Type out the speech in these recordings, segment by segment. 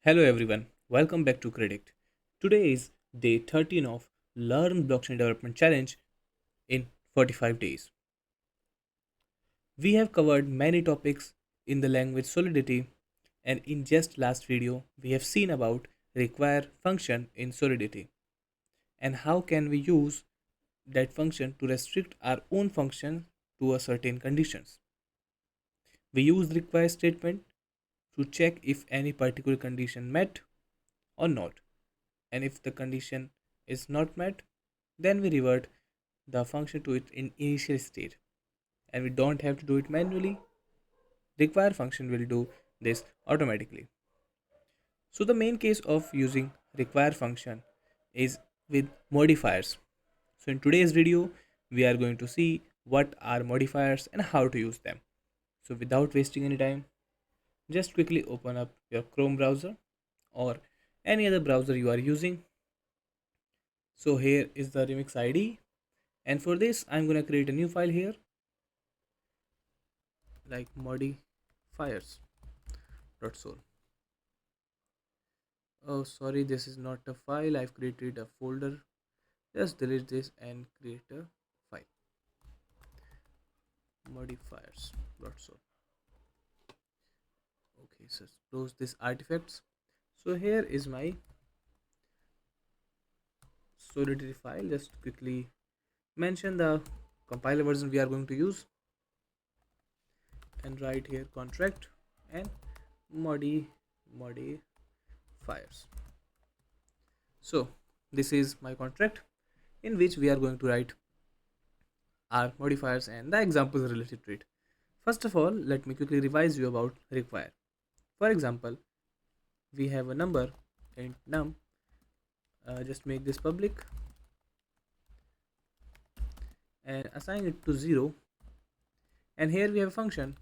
Hello everyone, welcome back to Kredict. Today is day 13 of Learn Blockchain Development Challenge in 45 days. We have covered many topics in the language Solidity, and in just last video we have seen about require function in Solidity and how can we use that function to restrict our own function to a certain conditions. We use require statement to check if any particular condition met or not, and if the condition is not met, then we revert the function to its initial state, and we don't have to do it manually. Require function will do this automatically. So the main case of using require function is with modifiers. So in today's video we are going to see what are modifiers and how to use them. So without wasting any time, just quickly open up your Chrome browser or any other browser you are using. So here is the remix ID, and for this I'm gonna create a new file here like modifiers.sol. Oh sorry, this is not a file, I've created a folder. Just delete this and create a file modifiers.sol. Okay, so close this artifacts. So here is my solidity file. Just quickly mention the compiler version we are going to use and write here contract and modifiers. So this is my contract in which we are going to write our modifiers and the examples related to it. First of all, let me quickly revise you about require. For example, we have a number int num. Just make this public and assign it to 0, and here we have a function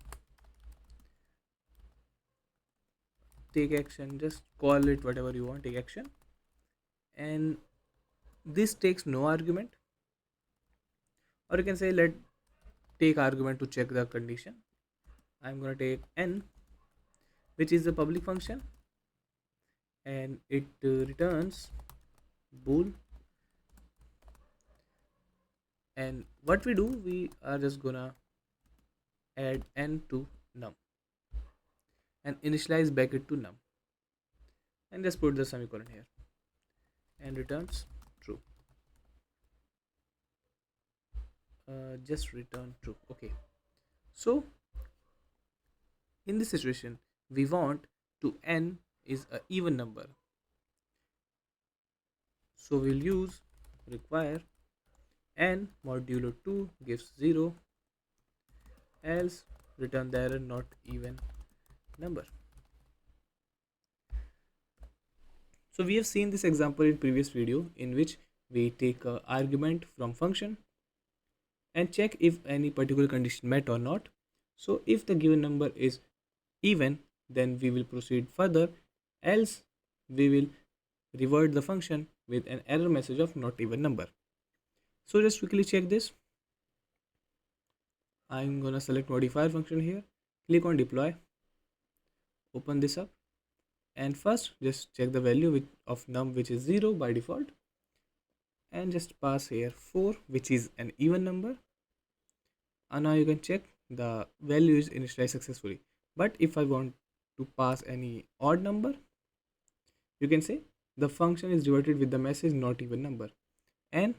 take action. Just call it whatever you want, take action, and this takes no argument, or you can say let take argument to check the condition. I'm gonna take n, which is the public function, and it returns bool. And what we do, we are just gonna add n to num and initialize bracket to num, and just put the semicolon here and returns true. Just return true. Okay, so in this situation we want to n is a even number, so we'll use require n modulo 2 gives 0, else return the error not even number. So we have seen this example in previous video in which we take a argument from function and check if any particular condition met or not. So if the given number is even, then we will proceed further, else we will revert the function with an error message of not even number. So just quickly check this. I'm gonna select modifier function here, click on deploy, open this up, and first just check the value of num, which is 0 by default, and just pass here 4, which is an even number. And now you can check the value is initialized successfully. But if I want to pass any odd number, you can say the function is reverted with the message not even number, and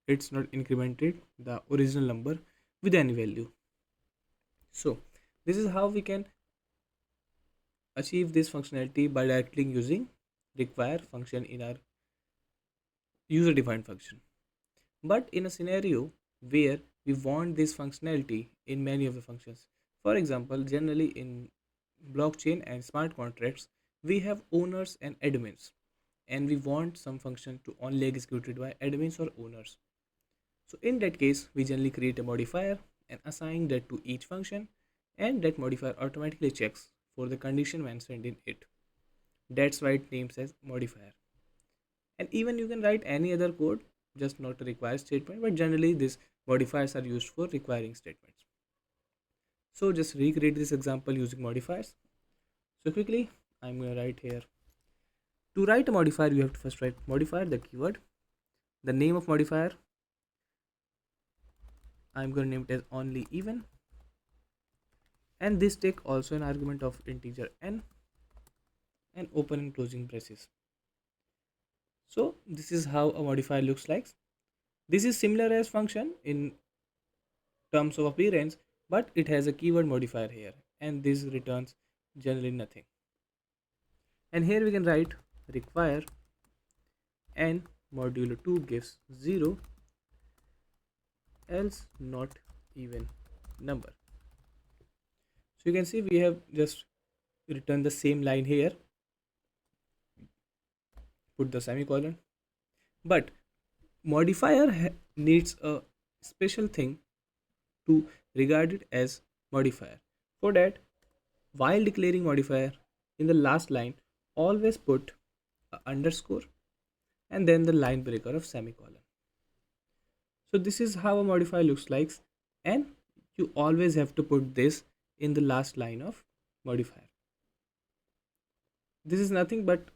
it's not incremented the original number with any value. So this is how we can achieve this functionality by directly using require function in our user defined function. But in a scenario where we want this functionality in many of the functions, for example, generally in blockchain and smart contracts we have owners and admins, and we want some function to only executed by admins or owners. So in that case we generally create a modifier and assign that to each function, and that modifier automatically checks for the condition mentioned in it. That's why it names as modifier. And even you can write any other code, just not a require statement, but generally these modifiers are used for requiring statements. So just recreate this example using modifiers. So quickly I'm going to write here To write a modifier, you have to first write modifier, the keyword, the name of modifier. I'm going to name it as only even, and this take also an argument of integer n, and open and closing braces. So this is how a modifier looks like. This is similar as function in terms of appearance, but it has a keyword modifier here, and this returns generally nothing. And here we can write require n modulo 2 gives 0 else not even number. So you can see we have just written the same line here, put the semicolon, but modifier needs a special thing to regard it as modifier. For that, while declaring modifier, in the last line always put a underscore and then the line breaker of semicolon. So this is how a modifier looks like, and you always have to put this in the last line of modifier. This is nothing but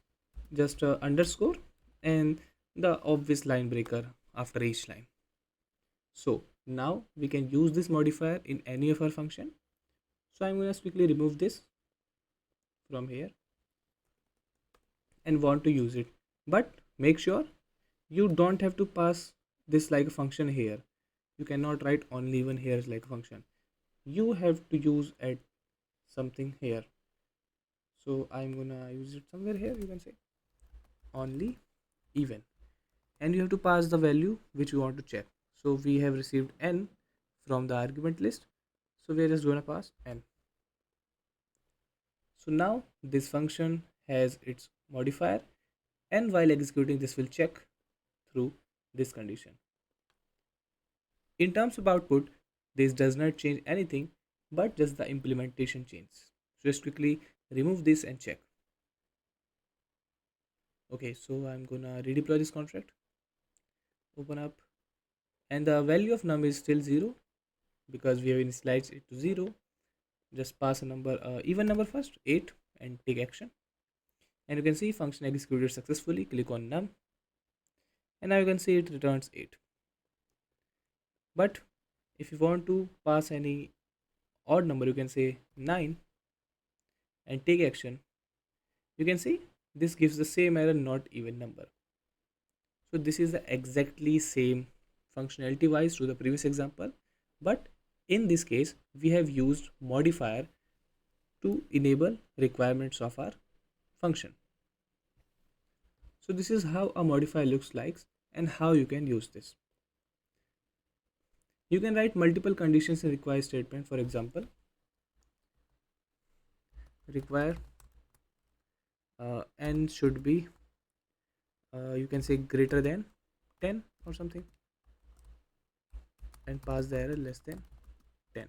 just a underscore and the obvious line breaker after each line. So now we can use this modifier in any of our function. So I'm going to quickly remove this from here and want to use it, but make sure you don't have to pass this like a function here. You cannot write only even here as like a function. You have to use at something here. So I'm gonna use it somewhere here. You can say only even, and you have to pass the value which you want to check. So we have received n from the argument list, so we are just going to pass n. So now this function has its modifier, and while executing this will check through this condition. In terms of output, this does not change anything but just the implementation changes. So just quickly remove this and check. Okay, so I'm gonna redeploy this contract, open up, and the value of num is still 0 because we have initialized it to 0. Just pass a number, even number first, 8, and take action. And you can see function executed successfully. Click on num, and now you can see it returns 8. But if you want to pass any odd number, you can say 9 and take action. You can see this gives the same error, not even number. So this is the exactly same functionality wise to the previous example, but in this case we have used modifier to enable requirements of our function. So this is how a modifier looks like and how you can use this. You can write multiple conditions in require statement. For example, require n should be you can say greater than 10 or something, and pass the error less than 10.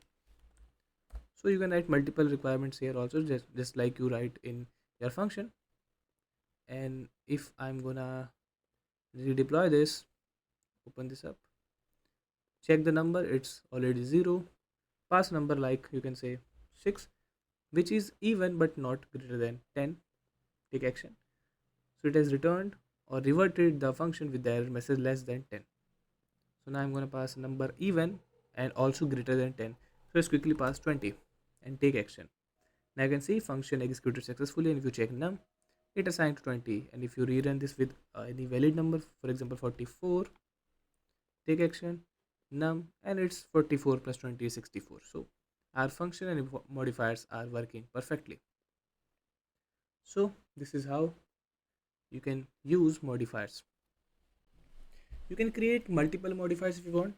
So you can write multiple requirements here also, just like you write in your function. And if I'm gonna redeploy this, open this up, check the number, it's already 0. Pass number like you can say 6, which is even but not greater than 10. Take action. So it has returned or reverted the function with the error message less than 10. So now I'm going to pass a number even and also greater than 10. So let's quickly pass 20 and take action. Now you can see function executed successfully, and if you check num, it assigned to 20. And if you rerun this with any valid number, for example 44, take action, num, and it's 44 plus 20 is 64. So our function and modifiers are working perfectly. So this is how you can use modifiers. You can create multiple modifiers if you want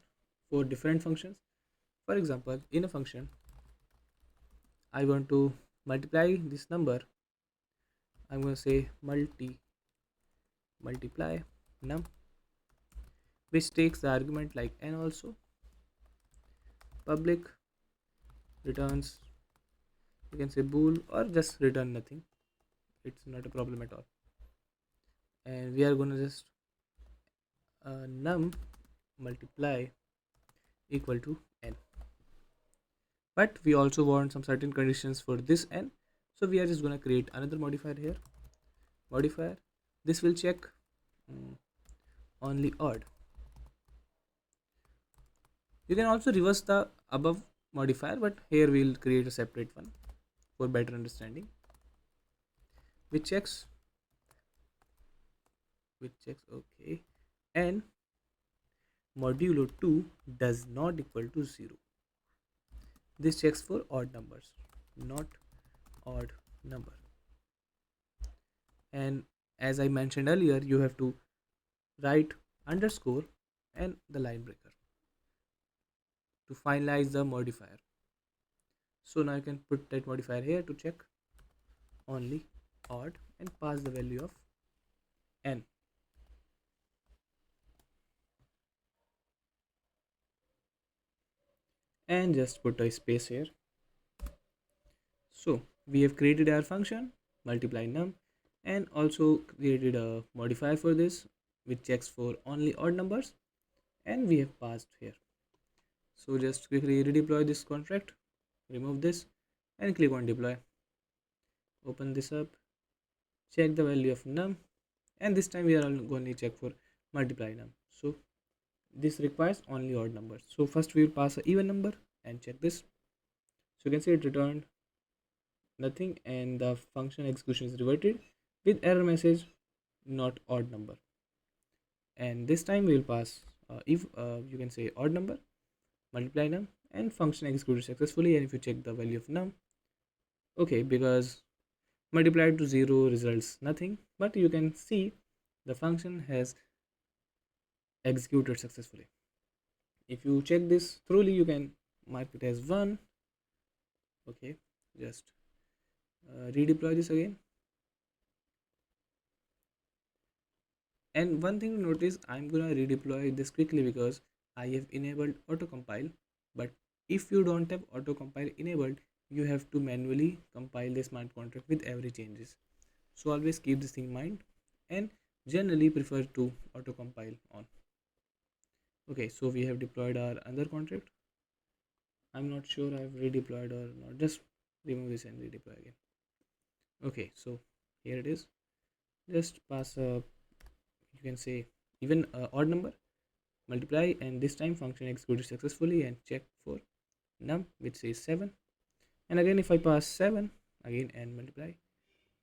for different functions. For example, in a function, I want to multiply this number. I'm going to say multiply num, which takes the argument like n also. Public returns, you can say bool or just return nothing. It's not a problem at all. And we are going to just num multiply equal to n. But we also want some certain conditions for this n, so we are just going to create another modifier here, modifier This will check only odd. You can also reverse the above modifier, but here we'll create a separate one for better understanding, which checks okay, and modulo 2 does not equal to 0. This checks for odd numbers, not odd number. And as I mentioned earlier, you have to write underscore and the line breaker to finalize the modifier. So now you can put that modifier here to check only odd and pass the value of n. And just put a space here. So we have created our function multiply num and also created a modifier for this which checks for only odd numbers, and we have passed here. So just quickly redeploy this contract, remove this and click on deploy. Open this up, check the value of num, and this time we are going to check for multiply num. So this requires only odd numbers. So first we will pass an even number and check this. So you can see it returned nothing and the function execution is reverted with error message not odd number. And this time we will pass if you can say odd number, multiply num, and function executed successfully. And if you check the value of num, okay, because multiplied to 0 results nothing, but you can see the function has executed successfully. If you check this thoroughly, you can mark it as 1. Okay, just redeploy this again. And one thing to notice, I'm gonna redeploy this quickly because I have enabled auto compile, but if you don't have auto compile enabled, you have to manually compile the smart contract with every changes. So always keep this in mind and generally prefer to auto compile on. Okay, so we have deployed our other contract. I'm not sure I've redeployed or not. Just remove this and redeploy again. Okay, so here it is. Just pass a, you can say even odd number, multiply, and this time function executed successfully and check for num which says 7. And again if I pass 7 again and multiply,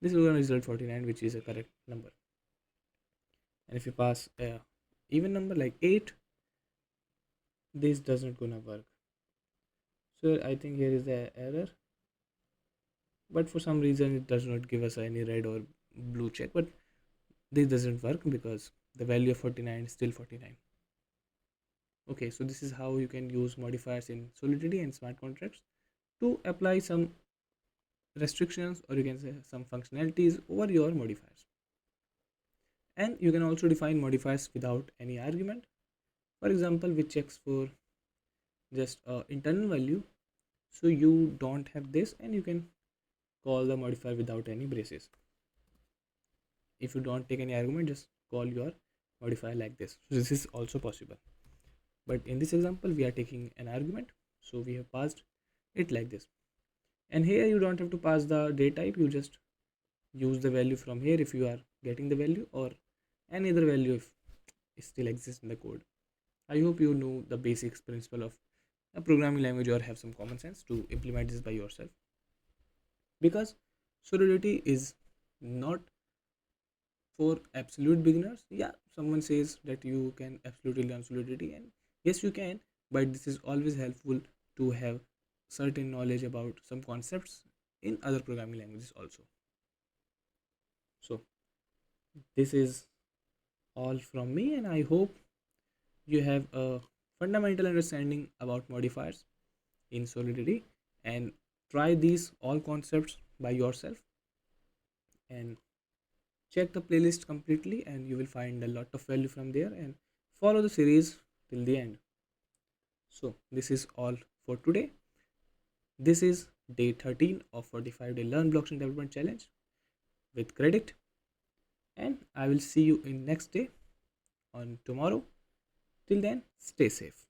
this will result 49, which is a correct number. And if you pass a even number like 8, this does not gonna work. So I think here is the error, but for some reason it does not give us any red or blue check, but this doesn't work because the value of 49 is still 49. Okay, so this is how you can use modifiers in Solidity and smart contracts to apply some restrictions, or you can say some functionalities over your modifiers. And you can also define modifiers without any argument, for example which checks for just internal value. So you don't have this and you can call the modifier without any braces. If you don't take any argument, just call your modifier like this. So this is also possible, but in this example we are taking an argument, so we have passed it like this. And here you don't have to pass the date type, you just use the value from here if you are getting the value, or any other value if it still exists in the code. I hope you know the basics principle of a programming language or have some common sense to implement this by yourself, because Solidity is not for absolute beginners. Yeah, someone says that you can absolutely learn Solidity, and yes you can, but this is always helpful to have certain knowledge about some concepts in other programming languages also. So this is all from me, and I hope you have a fundamental understanding about modifiers in Solidity, and try these all concepts by yourself and check the playlist completely, and you will find a lot of value from there, and follow the series till the end. So this is all for today. This is day 13 of 45-day learn blockchain development challenge with Kredict, and I will see you in next day on tomorrow. Till then, stay safe.